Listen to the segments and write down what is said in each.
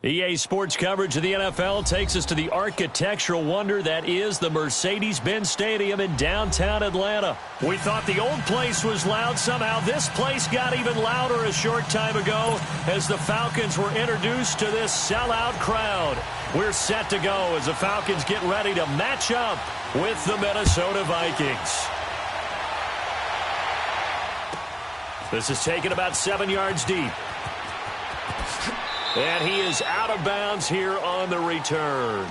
EA Sports coverage of the NFL takes us to the architectural wonder that is the Mercedes-Benz Stadium in downtown Atlanta. We thought the old place was loud. Somehow this place got even louder a short time ago as the Falcons were introduced to this sellout crowd. We're set to go as the Falcons get ready to match up with the Minnesota Vikings. This is taken about 7 yards deep. And he is out of bounds here on the return.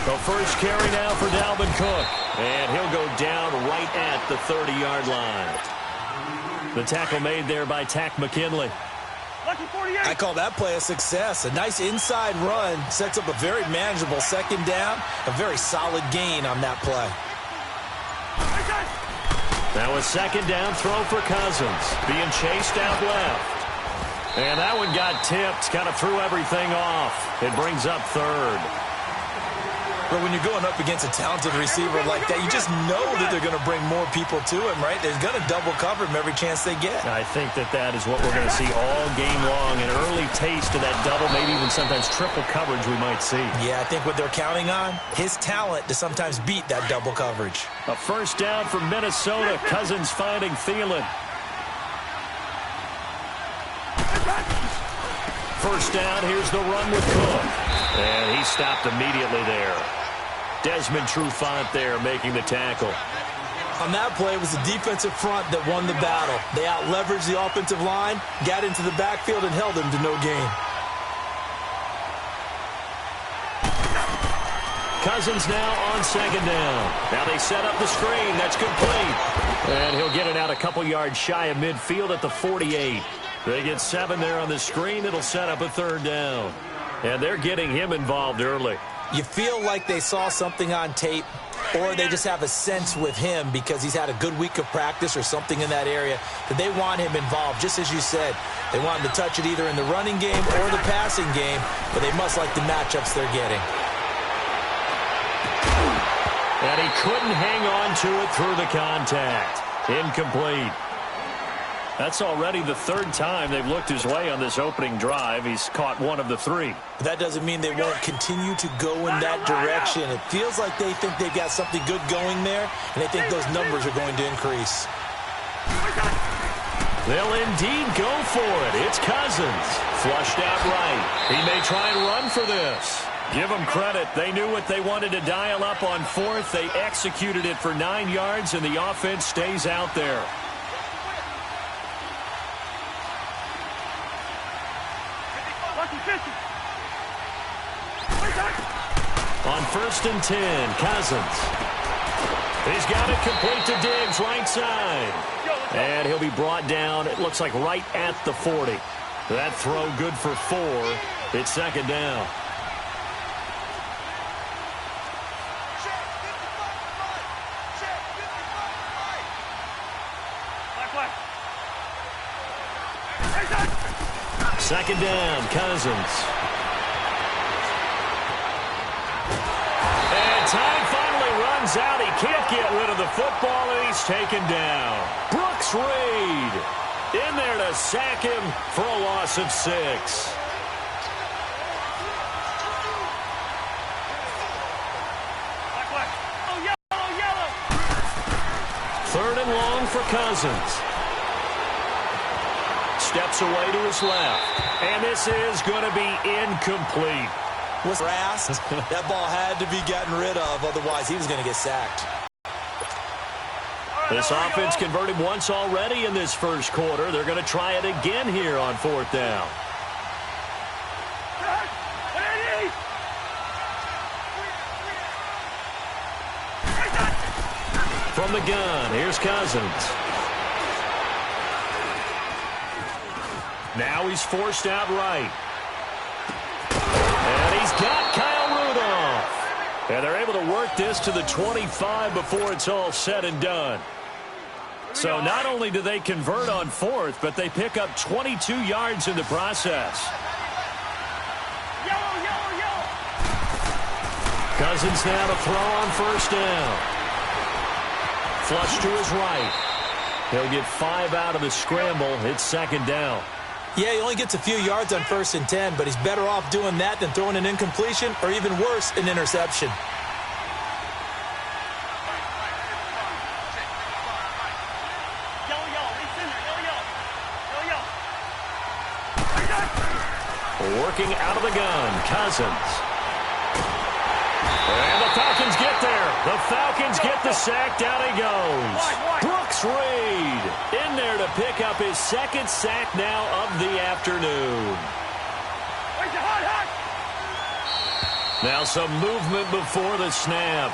The first carry now for Dalvin Cook. And he'll go down right at the 30-yard line. The tackle made there by Tack McKinley. I call that play a success. A nice inside run sets up a very manageable second down. A very solid gain on that play. Now a second down throw for Cousins. Being chased out left. And that one got tipped. Kind of threw everything off. It brings up third. But when you're going up against a talented receiver like that, you just know that they're going to bring more people to him, right? They're going to double cover him every chance they get. I think that is what we're going to see all game long. An early taste of that double, maybe even sometimes triple coverage we might see. Yeah, I think what they're counting on, his talent to sometimes beat that double coverage. A first down for Minnesota. Cousins finding Thielen. First down, here's the run with Cook. And he stopped immediately there. Desmond Trufant there making the tackle. On that play, it was the defensive front that won the battle. They out-leveraged the offensive line, got into the backfield, and held him to no gain. Cousins now on second down. Now they set up the screen. That's complete. And he'll get it out a couple yards shy of midfield at the 48. They get 7 there on the screen. It'll set up a third down. And they're getting him involved early. You feel like they saw something on tape, or they just have a sense with him because he's had a good week of practice or something in that area that they want him involved. Just as you said, they want him to touch it either in the running game or the passing game, but they must like the matchups they're getting. And he couldn't hang on to it through the contact. Incomplete. That's already the third time they've looked his way on this opening drive. He's caught one of the 3. But that doesn't mean they won't continue to go in that direction. It feels like they think they've got something good going there, and they think those numbers are going to increase. They'll indeed go for it. It's Cousins. Flushed out right. He may try and run for this. Give them credit. They knew what they wanted to dial up on fourth. They executed it for 9 yards, and the offense stays out there. On 1st and 10, Cousins. He's got it complete to Diggs, right side. And he'll be brought down, it looks like right at the 40. That throw good for 4. It's second down. Second down, Cousins. And time finally runs out. He can't get rid of the football, and he's taken down. Brooks Reed in there to sack him for a loss of 6. Third and long for Cousins. Steps away to his left. And this is going to be incomplete. Was harassed. That ball had to be gotten rid of. Otherwise, he was going to get sacked. This offense converted once already in this first quarter. They're going to try it again here on 4th down. From the gun, here's Cousins. Now he's forced out right. And he's got Kyle Rudolph. And they're able to work this to the 25 before it's all said and done. So not only do they convert on fourth, but they pick up 22 yards in the process. Cousins now to throw on first down. Flush to his right. He'll get 5 out of the scramble. It's second down. Yeah, he only gets a few yards on 1st and 10, but he's better off doing that than throwing an incompletion or even worse, an interception. Working out of the gun, Cousins. And the Falcons get there. The Falcons get the sack. Down he goes. Brooks Reed in there to pick up his 2nd sack now of the afternoon. Now some movement before the snap.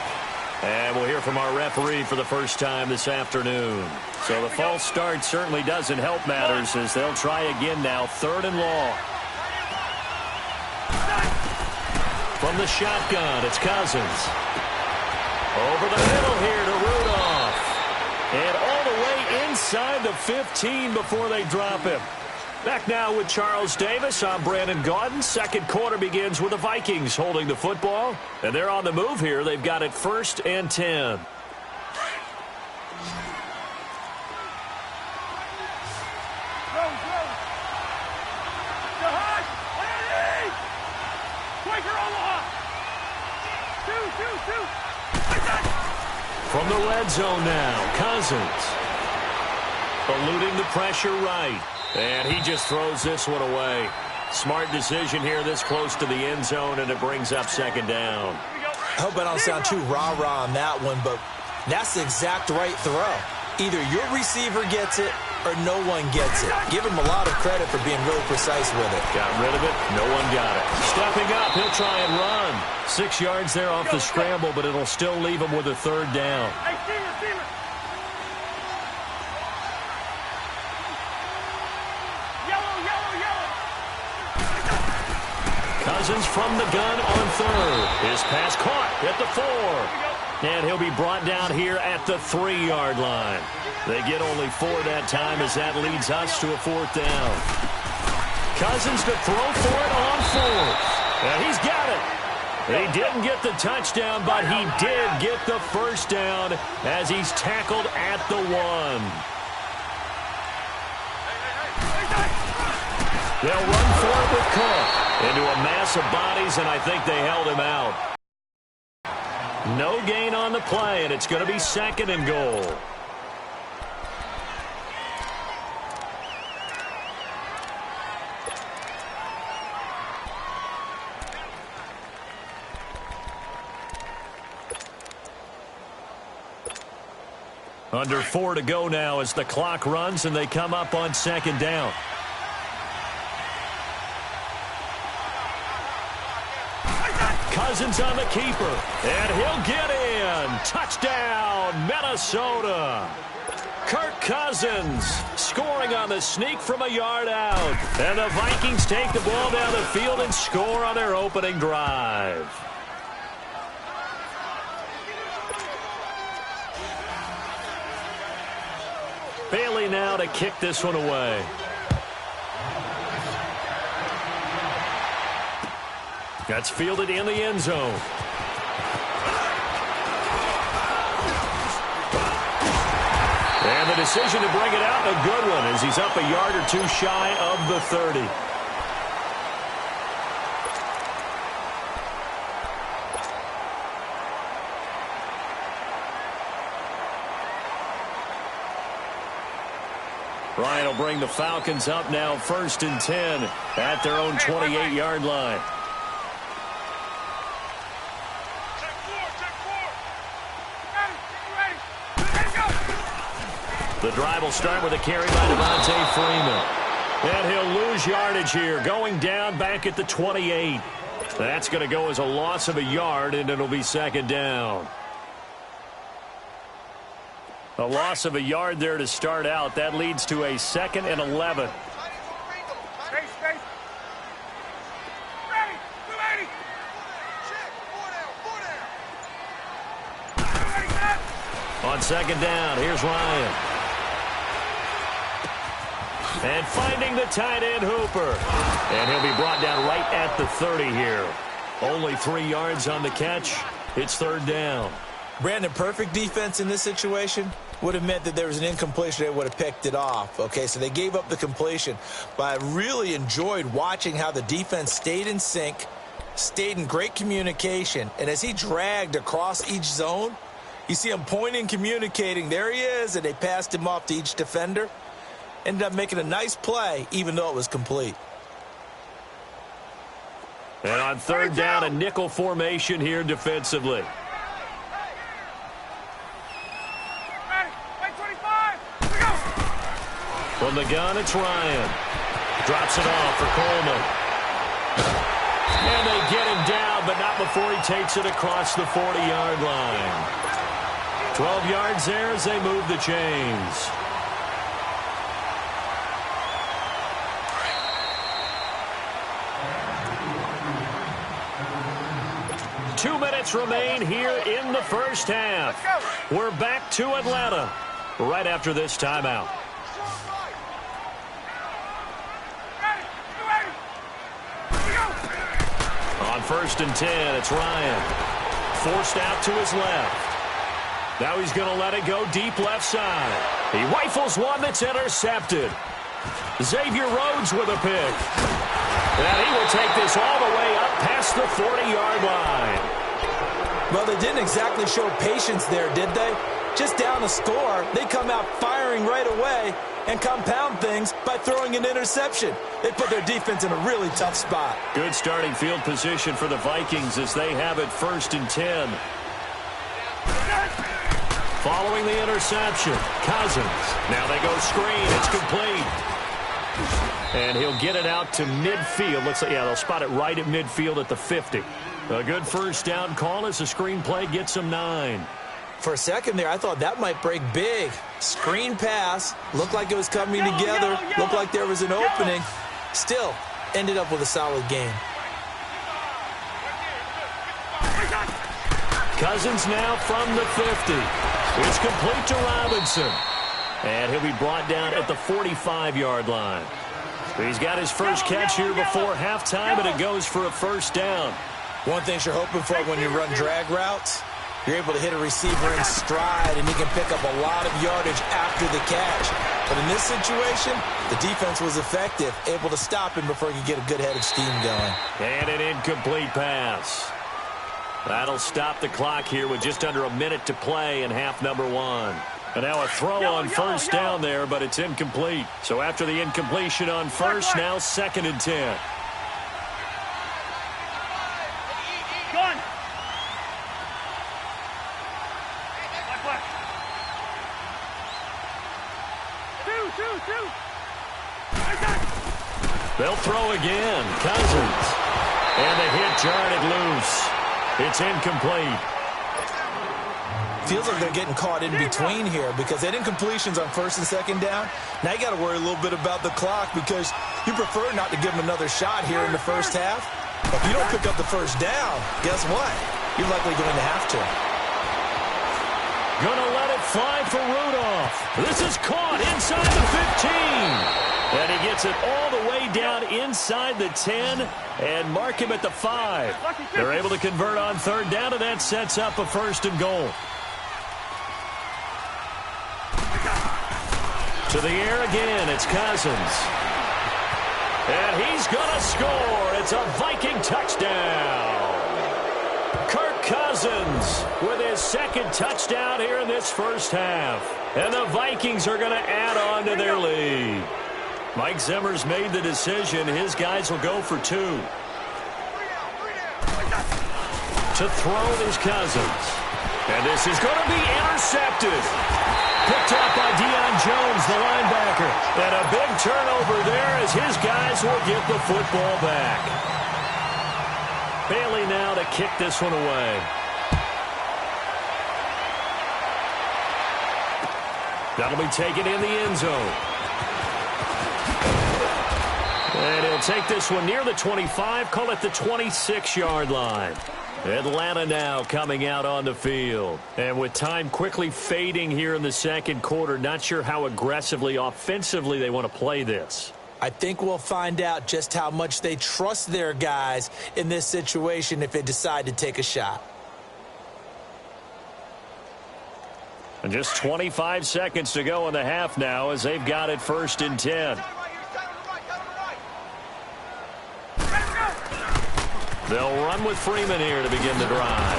And we'll hear from our referee for the first time this afternoon. So the false start certainly doesn't help matters as they'll try again now. 3rd and long. From the shotgun, it's Cousins. Over the middle here to Rudolph. And all the way inside the 15 before they drop him. Back now with Charles Davis. I'm Brandon Gaudin. Second quarter begins with the Vikings holding the football. And they're on the move here. They've got it 1st and 10. From the red zone now, Cousins. Eluding the pressure right. And he just throws this one away. Smart decision here this close to the end zone, and it brings up 2nd down. I hope I don't sound too rah-rah on that one, but that's the exact right throw. Either your receiver gets it or no one gets it. Give him a lot of credit for being really precise with it. Got rid of it. No one got it. Stepping up, he'll try and run. 6 yards there off the scramble, but it'll still leave him with a 3rd down. Cousins from the gun on 3rd. His pass caught at the 4. And he'll be brought down here at the 3-yard line. They get only 4 that time as that leads us to a 4th down. Cousins to throw for it on 4th. And he's got it. He didn't get the touchdown, but he did get the 1st down as he's tackled at the 1. They'll run for it with Cook into a mass of bodies, and I think they held him out. No gain on the play, and it's going to be 2nd and goal. Under 4 to go now as the clock runs, and they come up on 2nd down. Cousins on the keeper, and he'll get in. Touchdown, Minnesota. Kirk Cousins scoring on the sneak from a yard out. And the Vikings take the ball down the field and score on their opening drive. Bailey now to kick this one away. That's fielded in the end zone. And the decision to bring it out, a good one, as he's up a yard or 2 shy of the 30. Ryan will bring the Falcons up now 1st and 10 at their own 28-yard line. The drive will start with a carry by Devontae Freeman. And he'll lose yardage here, going down back at the 28. That's going to go as a loss of a yard, and it'll be 2nd down. A loss of a yard there to start out. That leads to a 2nd and 11. On 2nd down, here's Ryan. And finding the tight end Hooper. And he'll be brought down right at the 30 here. Only 3 yards on the catch. It's third down. Brandon, perfect defense in this situation would have meant that there was an incompletion. They would have picked it off. Okay, so they gave up the completion. But I really enjoyed watching how the defense stayed in sync, stayed in great communication. And as he dragged across each zone, you see him pointing, communicating. There he is, and they passed him off to each defender. Ended up making a nice play, even though it was complete. And on third down, a nickel formation here defensively. From the gun, it's Ryan. Drops it off for Coleman. And they get him down, but not before he takes it across the 40-yard line. 12 yards there as they move the chains. Two minutes remain here in the first half. We're back to Atlanta right after this timeout. On 1st and 10, it's Ryan. Forced out to his left. Now he's going to let it go deep left side. He rifles one that's intercepted. Xavier Rhodes with a pick. And he will take this all the way up past the 40-yard line. Well, they didn't exactly show patience there, did they? Just down a score, they come out firing right away and compound things by throwing an interception. They put their defense in a really tough spot. Good starting field position for the Vikings as they have it 1st and 10. Following the interception, Cousins. Now they go screen. It's complete. And he'll get it out to midfield. Looks like, yeah, they'll spot it right at midfield at the 50. A good first down call as the screen play gets him 9. For a second there, I thought that might break big. Screen pass. Looked like it was coming together. Looked like there was an opening. Still, ended up with a solid game. Cousins now from the 50. It's complete to Robinson. And he'll be brought down at the 45-yard line. He's got his first catch here before halftime, and it goes for a first down. One thing you're hoping for when you run drag routes, you're able to hit a receiver in stride, and he can pick up a lot of yardage after the catch. But in this situation, the defense was effective, able to stop him before he could get a good head of steam going. And an incomplete pass. That'll stop the clock here with just under a minute to play in half number 1. And now a throw on first down there, but it's incomplete. So after the incompletion on first, now 2nd and 10. They'll throw again. Cousins. And the hit jarred it loose. It's incomplete. Feels like they're getting caught in between here because they had incompletions on 1st and 2nd down. Now you got to worry a little bit about the clock because you prefer not to give them another shot here in the first half. If you don't pick up the first down, guess what? You're likely going to have to. Gonna let it fly for Rudolph. This is caught inside the 15. And he gets it all the way down inside the 10 and mark him at the 5. They're able to convert on third down, and that sets up a 1st and goal. To the air again, it's Cousins. And he's gonna score. It's a Viking touchdown. Kirk Cousins with his 2nd touchdown here in this first half. And the Vikings are going to add on to their lead. Mike Zimmer's made the decision. His guys will go for 2. To throw is Cousins. And this is going to be intercepted. Picked up by Deion Jones, the linebacker. And a big turnover there as his guys will get the football back. Bailey now to kick this one away. That'll be taken in the end zone. And he'll take this one near the 25, call it the 26-yard line. Atlanta now coming out on the field. And with time quickly fading here in the second quarter, not sure how aggressively, offensively they want to play this. I think we'll find out just how much they trust their guys in this situation if they decide to take a shot. And just 25 seconds to go in the half now as they've got it 1st and 10. They'll run with Freeman here to begin the drive.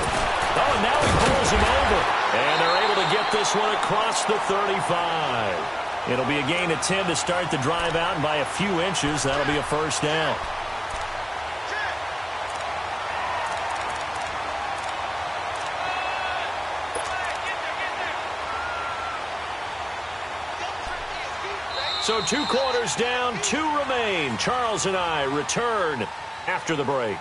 Oh, and now he pulls him over. And they're able to get this one across the 35. It'll be a gain of 10 to start the drive out, and by a few inches, that'll be a 1st down. So 2 quarters down, 2 remain. Charles and I return after the break.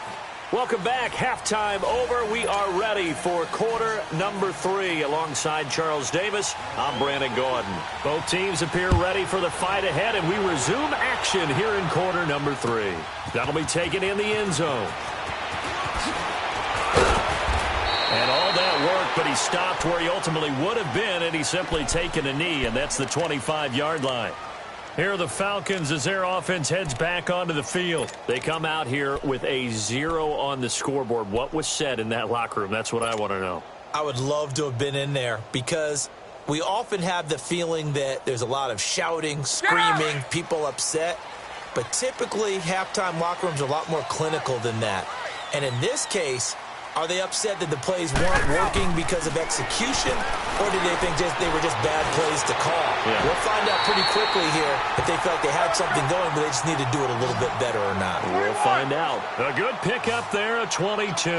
Welcome back. Halftime over. We are ready for quarter number 3. Alongside Charles Davis, I'm Brandon Gordon. Both teams appear ready for the fight ahead, and we resume action here in quarter number 3. That'll be taken in the end zone. And all that work, but he stopped where he ultimately would have been, and he's simply taken a knee, and that's the 25-yard line. Here are the Falcons as their offense heads back onto the field. They come out here with a 0 on the scoreboard. What was said in that locker room? That's what I want to know. I would love to have been in there because we often have the feeling that there's a lot of shouting, screaming, people upset. But typically, halftime locker rooms are a lot more clinical than that. And in this case, are they upset that the plays weren't working because of execution, or did they think they were just bad plays to call? Yeah. We'll find out pretty quickly here if they felt they had something going, but they just need to do it a little bit better or not. We'll find out. A good pickup there, a 22.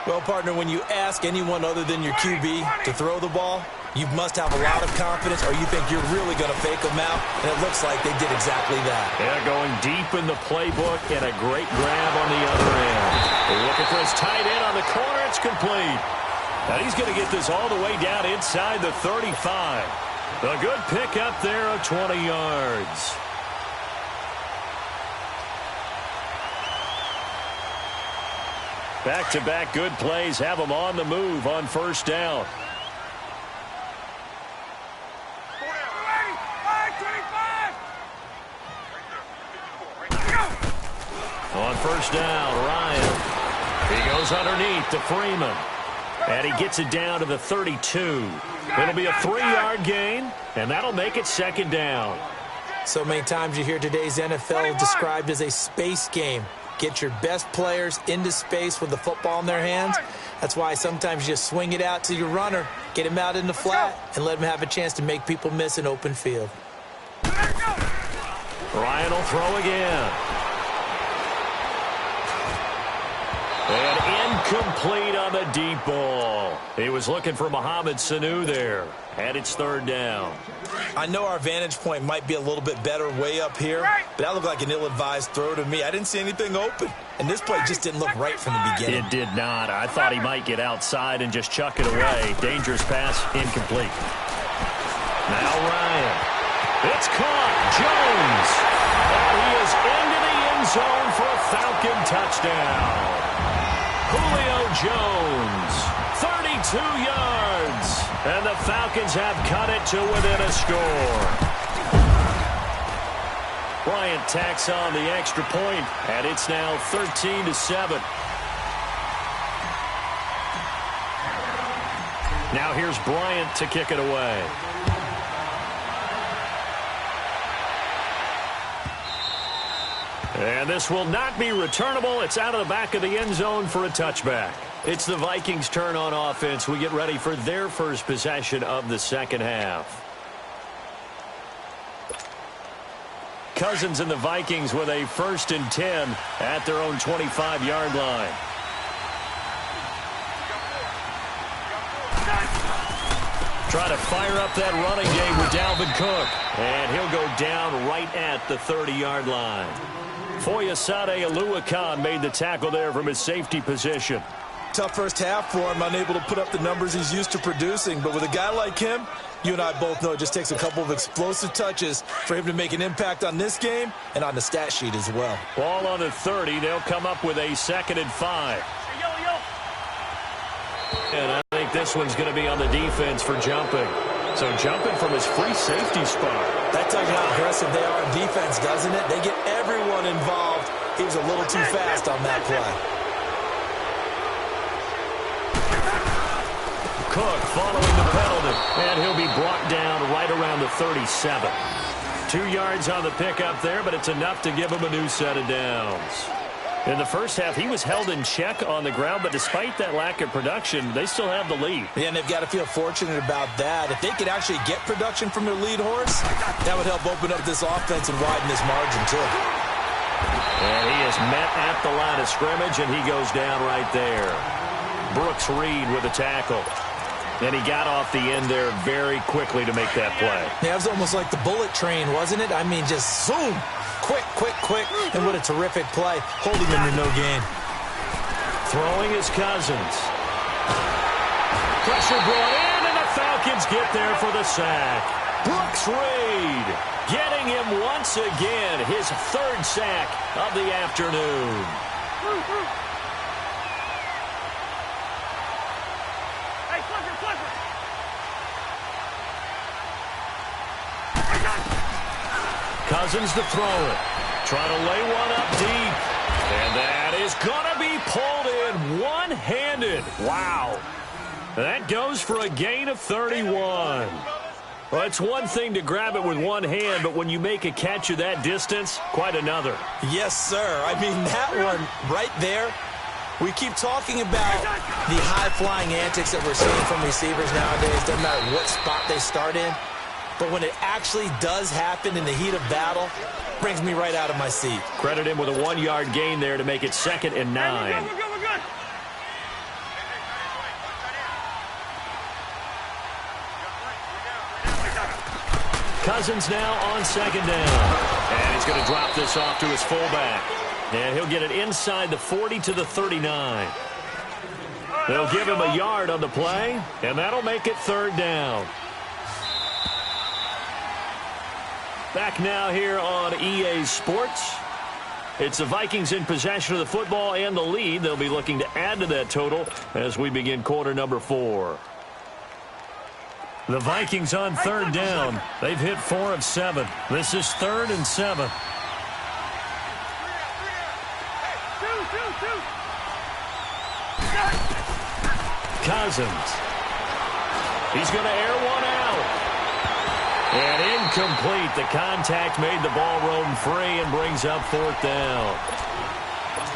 Well, partner, when you ask anyone other than your QB to throw the ball, you must have a lot of confidence, or you think you're really going to fake them out, and it looks like they did exactly that. Yeah, going deep in the playbook and a great grab on the other end. Looking for his tight end on the corner. It's complete. And he's going to get this all the way down inside the 35. A good pickup there of 20 yards. Back-to-back good plays have them on the move on 1st down. On 1st down, Ryan. He goes underneath to Freeman. And he gets it down to the 32. It'll be a 3-yard gain, and that'll make it 2nd down. So many times you hear today's NFL described as a space game. Get your best players into space with the football in their hands. That's why sometimes you just swing it out to your runner, get him out in the flat, and let him have a chance to make people miss an open field. Ryan will throw again. And incomplete on the deep ball. He was looking for Mohamed Sanu there. And it's 3rd down. I know our vantage point might be a little bit better way up here, but that looked like an ill-advised throw to me. I didn't see anything open. And this play just didn't look right from the beginning. It did not. I thought he might get outside and just chuck it away. Dangerous pass, incomplete. Now Ryan. It's caught. Jones. And he is into the end zone for a Falcon touchdown. Julio Jones, 32 yards, and the Falcons have cut it to within a score. Bryant tacks on the extra point, and it's now 13-7. Now here's Bryant to kick it away. And this will not be returnable. It's out of the back of the end zone for a touchback. It's the Vikings' turn on offense. We get ready for their first possession of the second half. Cousins and the Vikings with a 1st and 10 at their own 25-yard line. Trying to fire up that running game with Dalvin Cook. And he'll go down right at the 30-yard line. Foyesade Oluwakan made the tackle there from his safety position. Tough first half for him, unable to put up the numbers he's used to producing. But with a guy like him, you and I both know it just takes a couple of explosive touches for him to make an impact on this game and on the stat sheet as well. Ball on the 30. They'll come up with a 2nd and 5. And I think this one's going to be on the defense for jumping. So jumping from his free safety spot. That tells you how aggressive they are on defense, doesn't it? They get everyone involved. He was a little too fast on that play. Cook following the penalty. And he'll be brought down right around the 37. 2 yards on the pickup there, but it's enough to give him a new set of downs. In the first half, he was held in check on the ground, but despite that lack of production, they still have the lead. Yeah, and they've got to feel fortunate about that. If they could actually get production from their lead horse, that would help open up this offense and widen this margin, too. And he is met at the line of scrimmage, and he goes down right there. Brooks Reed with a tackle. And he got off the end there very quickly to make that play. Yeah, it was almost like the bullet train, wasn't it? I mean, just zoom. Quick, quick, quick. And what a terrific play. Holding him to no gain. Throwing his Cousins. Pressure brought in, and the Falcons get there for the sack. Brooks Reed getting him once again, his 3rd sack of the afternoon. Cousins to throw it. Try to lay one up deep. And that is going to be pulled in one-handed. Wow. That goes for a gain of 31. Well, it's one thing to grab it with one hand, but when you make a catch of that distance, quite another. Yes, sir. I mean, that one right there. We keep talking about the high-flying antics that we're seeing from receivers nowadays. Doesn't matter what spot they start in. But when it actually does happen in the heat of battle, brings me right out of my seat. Credit him with a 1-yard gain there to make it 2nd and 9. We're good. Cousins now on 2nd down. And he's going to drop this off to his fullback. And he'll get it inside the 40 to the 39. They'll give him a yard on the play, and that'll make it 3rd down. Back now here on EA Sports. It's the Vikings in possession of the football and the lead. They'll be looking to add to that total as we begin quarter number 4. The Vikings on 3rd down. They've hit 4 of 7. This is 3rd and 7. Cousins. He's going to air one out. And incomplete. The contact made the ball roam free and brings up 4th down.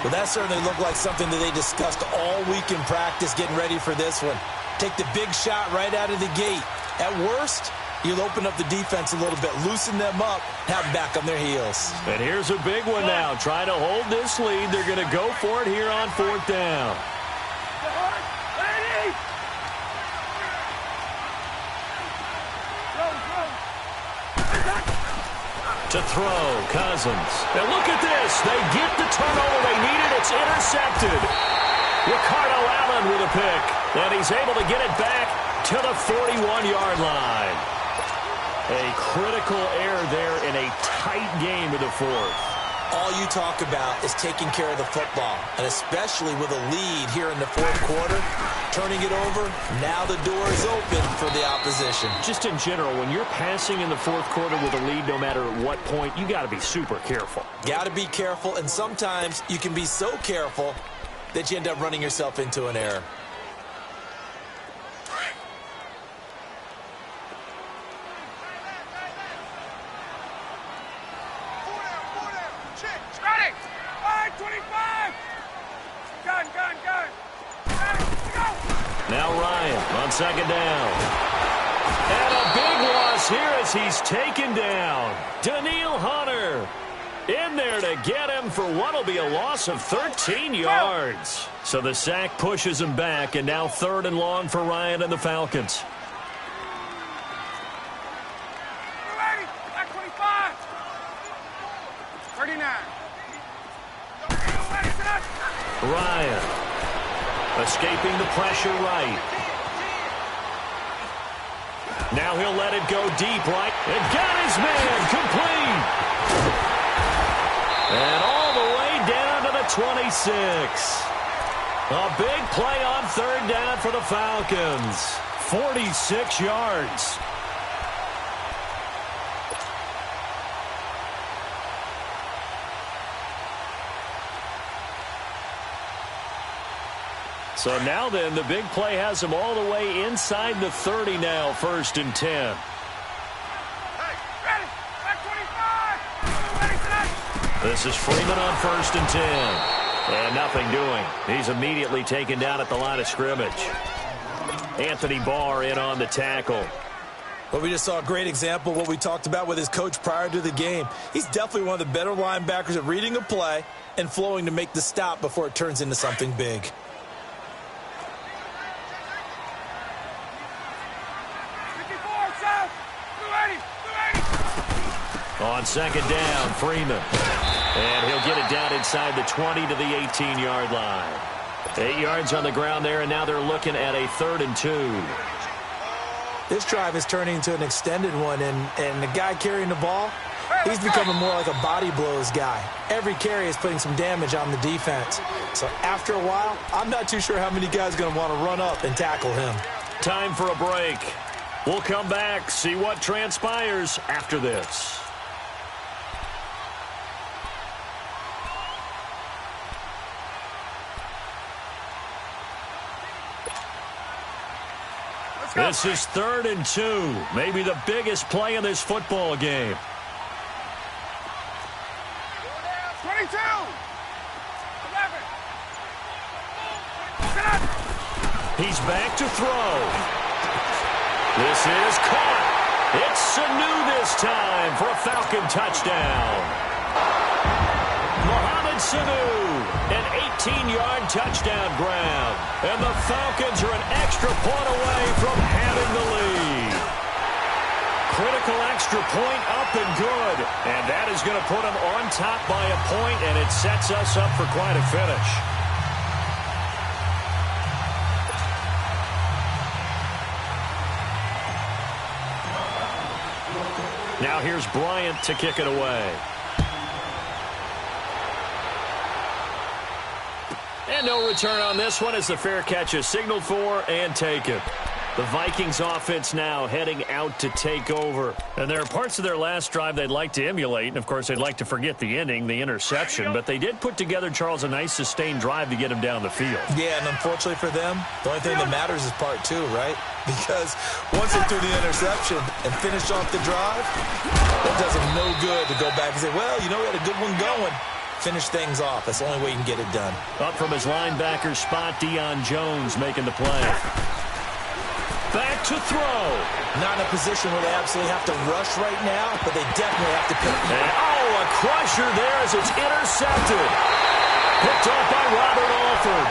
Well, that certainly looked like something that they discussed all week in practice getting ready for this one. Take the big shot right out of the gate. At worst, you'll open up the defense a little bit, loosen them up, have them back on their heels. And here's a big one now. Try to hold this lead. They're going to go for it here on 4th down. To throw, Cousins. And look at this. They get the turnover they needed. It's intercepted. Ricardo Allen with a pick. And he's able to get it back to the 41-yard line. A critical error there in a tight game of the 4th. All you talk about is taking care of the football, and especially with a lead here in the 4th quarter, turning it over, now the door is open for the opposition. Just in general, when you're passing in the 4th quarter with a lead, no matter at what point, you got to be super careful. Got to be careful, and sometimes you can be so careful that you end up running yourself into an error. Now Ryan on 2nd down. And a big loss here as he's taken down. Daniil Hunter in there to get him for what will be a loss of 13 yards. So the sack pushes him back, and now 3rd and long for Ryan and the Falcons. Ryan escaping the pressure right. Now he'll let it go deep right. And got his man complete. And all the way down to the 26. A big play on third down for the Falcons. 46 yards. So now then, the big play has them all the way inside the 30 now, 1st and 10. This is Freeman on 1st and 10. And nothing doing. He's immediately taken down at the line of scrimmage. Anthony Barr in on the tackle. Well, we just saw a great example of what we talked about with his coach prior to the game. He's definitely one of the better linebackers at reading a play and flowing to make the stop before it turns into something big. On 2nd down, Freeman. And he'll get it down inside the 20 to the 18-yard line. 8 yards on the ground there, and now they're looking at a 3rd and 2. This drive is turning into an extended one, and the guy carrying the ball, he's becoming more like a body blows guy. Every carry is putting some damage on the defense. So after a while, I'm not too sure how many guys are going to want to run up and tackle him. Time for a break. We'll come back, see what transpires after this. This is 3rd and 2. Maybe the biggest play in this football game. 22. 11. He's back to throw. This is caught. It's Sanu this time for a Falcon touchdown. Mohamed Sanu, an 18-yard touchdown grab. And the Falcons are an extra point away from having the lead. Critical extra point up and good. And that is going to put them on top by a point, and it sets us up for quite a finish. Now here's Bryant to kick it away. And no return on this one as the fair catch is signaled for and taken. The Vikings offense now heading out to take over. And there are parts of their last drive they'd like to emulate. And, of course, they'd like to forget the ending, the interception. But they did put together, Charles, a nice sustained drive to get him down the field. Yeah, and unfortunately for them, the only thing that matters is part 2, right? Because once they threw the interception and finished off the drive, that does them no good to go back and say, well, you know, we had a good one going. Finish things off. That's the only way you can get it done. Up from his linebacker spot, Deion Jones making the play. Back to throw. Not in a position where they absolutely have to rush right now, but they definitely have to pick. And, a crusher there as it's intercepted. Picked off by Robert Alford.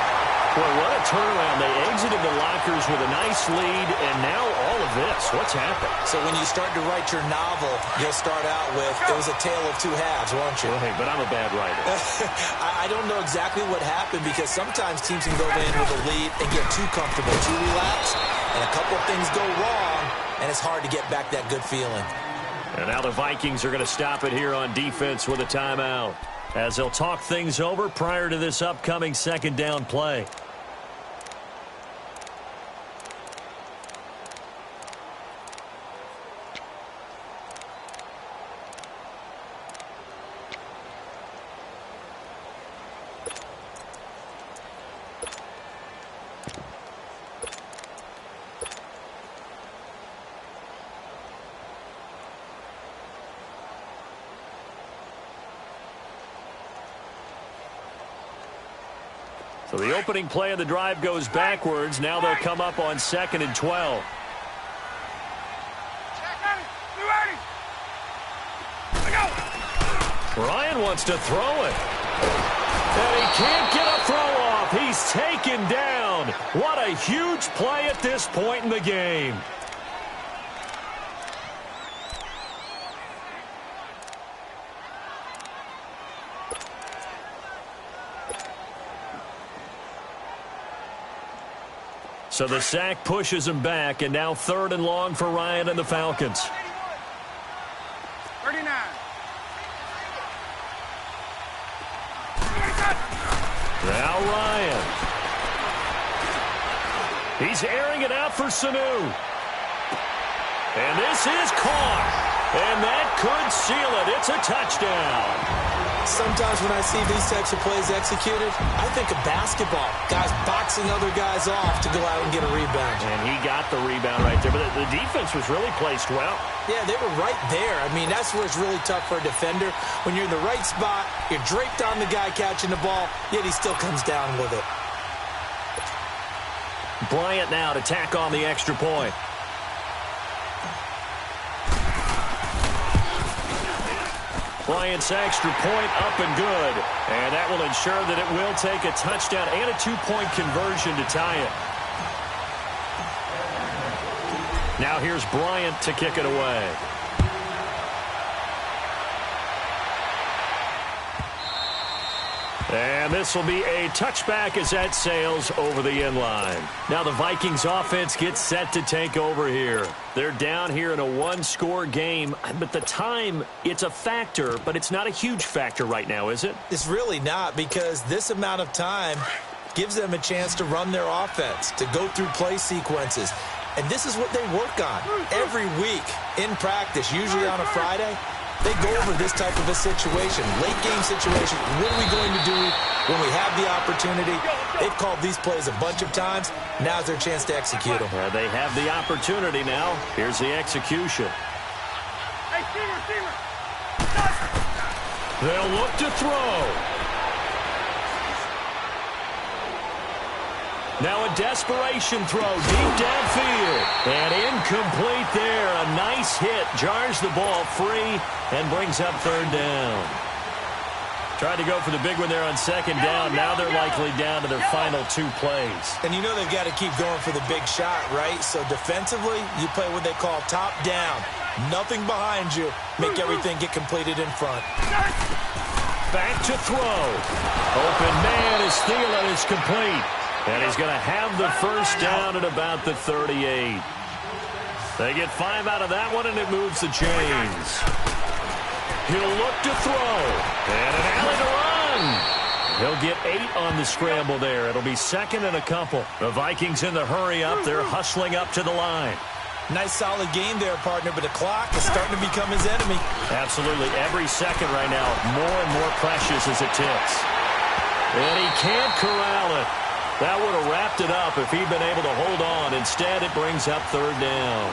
Boy, what a turnaround. They exited the lockers with a nice lead, and now all of this. What's happened? So when you start to write your novel, you'll start out with, it was a tale of 2 halves, won't you? Well, hey, but I'm a bad writer. I don't know exactly what happened because sometimes teams can go in with a lead and get too comfortable, too relaxed, and a couple of things go wrong, and it's hard to get back that good feeling. And now the Vikings are going to stop it here on defense with a timeout as they'll talk things over prior to this upcoming 2nd down play. So the opening play of the drive goes backwards. Now they'll come up on 2nd and 12. Ryan wants to throw it. And he can't get a throw off. He's taken down. What a huge play at this point in the game. So the sack pushes him back, and now 3rd and long for Ryan and the Falcons. 39. Now Ryan. He's airing it out for Sanu. And this is caught. And that could seal it. It's a touchdown. Sometimes when I see these types of plays executed, I think of basketball. Guys boxing other guys off to go out and get a rebound. And he got the rebound right there. But the defense was really placed well. Yeah, they were right there. I mean, that's where it's really tough for a defender. When you're in the right spot, you're draped on the guy catching the ball, yet he still comes down with it. Bryant now to tack on the extra point. Bryant's extra point up and good. And that will ensure that it will take a touchdown and a two-point conversion to tie it. Now here's Bryant to kick it away. And this will be a touchback as that sails over the end line. Now the Vikings offense gets set to take over here. They're down here in a one-score game, but the time, it's a factor, but it's not a huge factor right now, is it? It's really not, because this amount of time gives them a chance to run their offense, to go through play sequences. And this is what they work on every week in practice, usually on a Friday. They go over this type of a situation, late-game situation. What are we going to do when we have the opportunity? They've called these plays a bunch of times. Now's their chance to execute them. They have the opportunity now. Here's the execution. Hey, receiver. They'll look to throw. Now a desperation throw deep downfield. And incomplete there. A nice hit. Jars the ball free and brings up third down. Tried to go for the big one there on second down. Now they're likely down to their final two plays. And you know they've got to keep going for the big shot, right? So defensively, you play what they call top down. Nothing behind you. Make everything get completed in front. Back to throw. Open man is Thielen is complete. And he's going to have the first down at about the 38. They get 5 out of that one, and it moves the chains. He'll look to throw. And an alley to run. He'll get 8 on the scramble there. It'll be second and a couple. The Vikings in the hurry up. They're hustling up to the line. Nice solid game there, partner, but the clock is starting to become his enemy. Absolutely. Every second right now, more and more precious as it ticks. And he can't corral it. That would have wrapped it up if he'd been able to hold on. Instead, it brings up third down.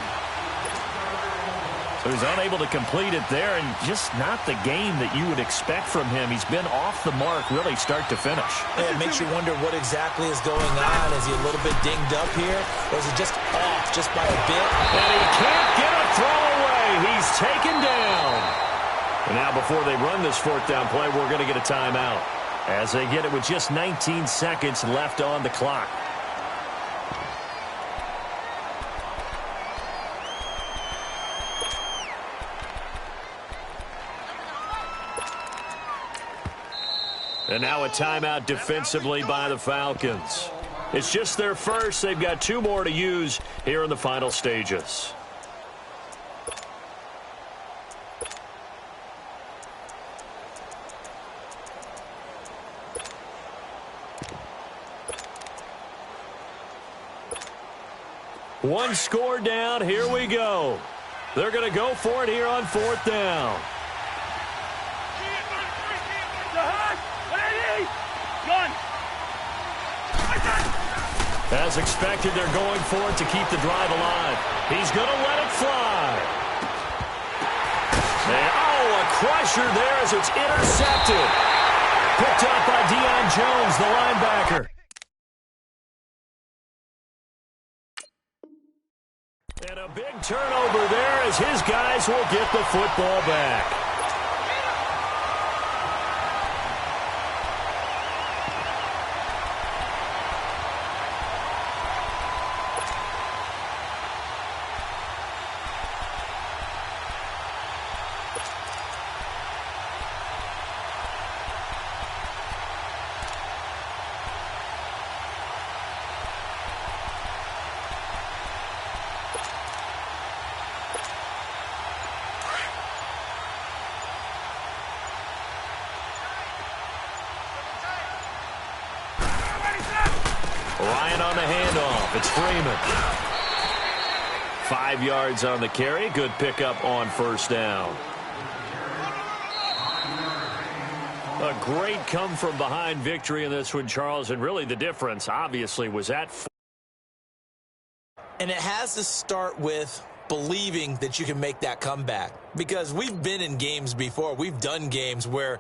So he's unable to complete it there, and just not the game that you would expect from him. He's been off the mark really start to finish. Yeah, it makes you wonder what exactly is going on. Is he a little bit dinged up here, or is he just off just by a bit? And he can't get a throw away. He's taken down. And now before they run this fourth down play, we're going to get a timeout, as they get it with just 19 seconds left on the clock. And now a timeout defensively by the Falcons. It's just their first. They've got 2 more to use here in the final stages. One score down. Here we go. They're going to go for it here on fourth down. As expected, they're going for it to keep the drive alive. He's going to let it fly. And, a crusher there as it's intercepted. Picked up by Deion Jones, the linebacker. And a big turnover there as his guys will get the football back. Bryant on the handoff. It's Freeman. 5 yards on the carry. Good pickup on first down. A great come-from-behind victory in this one, Charles, and really the difference, obviously, was at. And it has to start with believing that you can make that comeback. Because we've been in games before. We've done games where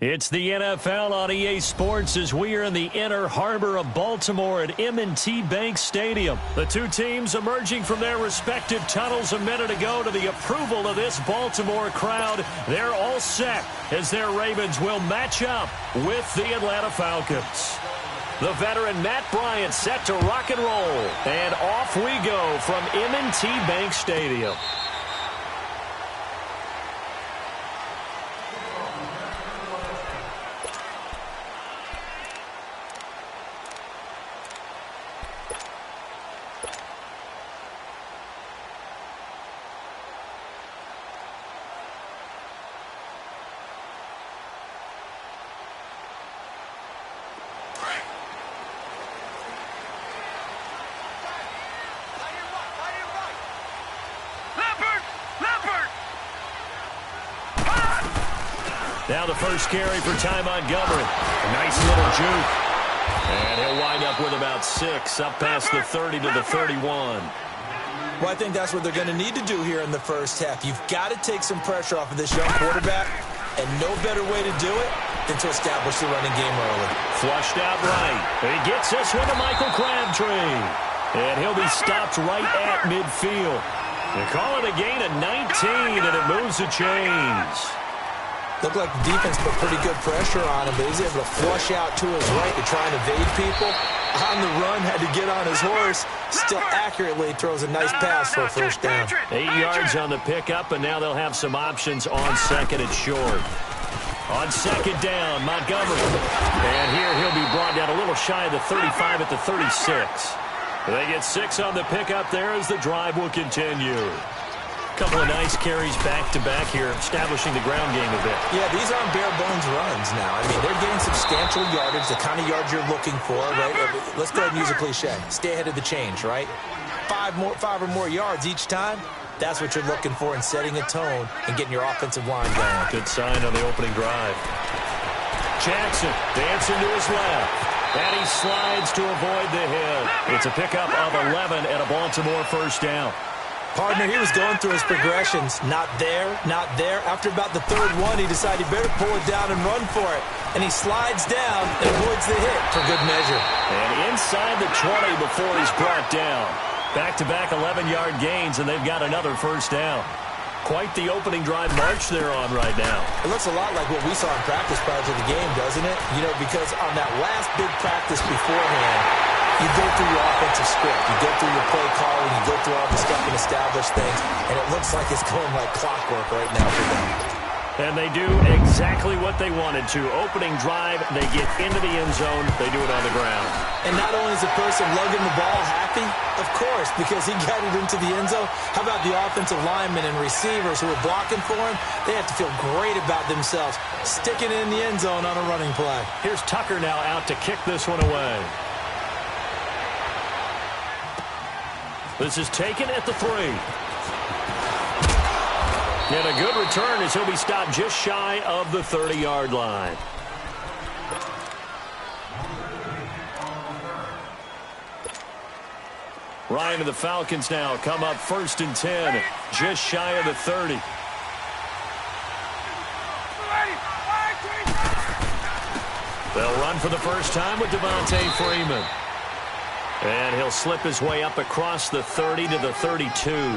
it's the NFL on EA Sports as we are in the inner harbor of Baltimore at M&T Bank Stadium. The two teams emerging from their respective tunnels a minute ago to the approval of this Baltimore crowd. They're all set as their Ravens will match up with the Atlanta Falcons. The veteran Matt Bryant set to rock and roll. And off we go from M&T Bank Stadium. Now the first carry for Ty Montgomery. A nice little juke. And he'll wind up with about 6, up past the 30 to the 31. Well, I think that's what they're going to need to do here in the first half. You've got to take some pressure off of this young quarterback, and no better way to do it than to establish the running game early. Flushed out right. He gets this one to Michael Crabtree. And he'll be stopped right at midfield. They call it a gain of 19, and it moves the chains. Looked like the defense put pretty good pressure on him, but he's able to flush out to his right to try and evade people. On the run, had to get on his horse. Still accurately throws a nice pass for a first down. 8 yards on the pickup, and now they'll have some options on second and short. On second down, Montgomery. And here he'll be brought down a little shy of the 35 at the 36. They get 6 on the pickup there as the drive will continue. Couple of nice carries back-to-back here, establishing the ground game a bit. Yeah, these aren't bare-bones runs now. I mean, they're getting substantial yardage, the kind of yards you're looking for, right? Let's go ahead and use a cliche. Stay ahead of the change, right? 5 or more yards each time. That's what you're looking for in setting a tone and getting your offensive line going. Good sign on the opening drive. Jackson dancing to his left. And he slides to avoid the hit. It's a pickup of 11 and a Baltimore first down. Partner, he was going through his progressions. Not there, not there. After about the third one, he decided he better pull it down and run for it. And he slides down and avoids the hit for good measure. And inside the 20 before he's brought down. Back-to-back 11-yard gains, and they've got another first down. Quite the opening drive march they're on right now. It looks a lot like what we saw in practice prior to the game, doesn't it? You know, because on that last big practice beforehand, you go through your offensive script, you go through your play calling, you go through all the stuff and establish things, and it looks like it's going like clockwork right now for them. And they do exactly what they wanted to. Opening drive, they get into the end zone. They do it on the ground. And not only is the person lugging the ball happy, of course, because he got it into the end zone. How about the offensive linemen and receivers who are blocking for him? They have to feel great about themselves, sticking it in the end zone on a running play. Here's Tucker now out to kick this one away. This is taken at the 3. And a good return as he'll be stopped just shy of the 30-yard line. Ryan and the Falcons now come up 1st and 10, just shy of the 30. They'll run for the first time with Devontae Freeman. And he'll slip his way up across the 30 to the 32.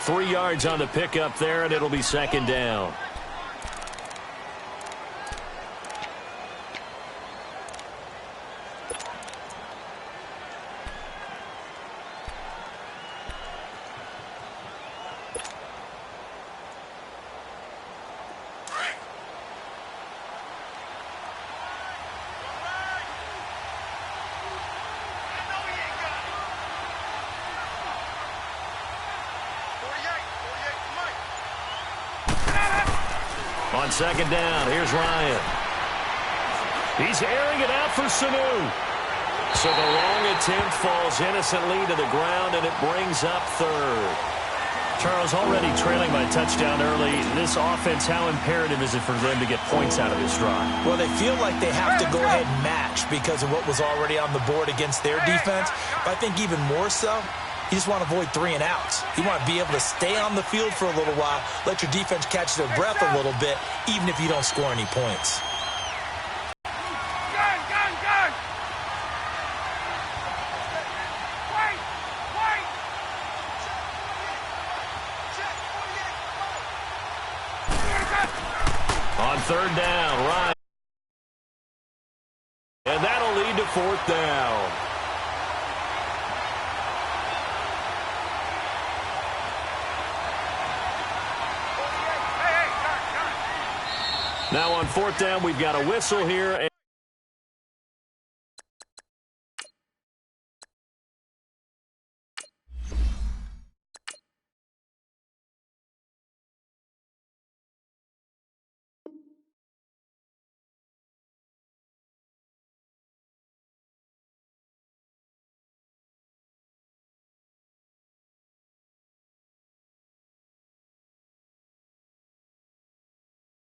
3 yards on the pickup there, and it'll be 2nd down. On 2nd down, here's Ryan. He's airing it out for Sanu. So the long attempt falls innocently to the ground, and it brings up 3rd. Charles, already trailing by touchdown early. This offense, how imperative is it for them to get points out of this drive? Well, they feel like they have to go ahead and match because of what was already on the board against their defense. But I think even more so, you just want to avoid 3 and outs. You want to be able to stay on the field for a little while, let your defense catch their breath a little bit, even if you don't score any points. Gun! Wait! On 3rd down, Ryan. And that'll lead to 4th down. Now on 4th down, we've got a whistle here.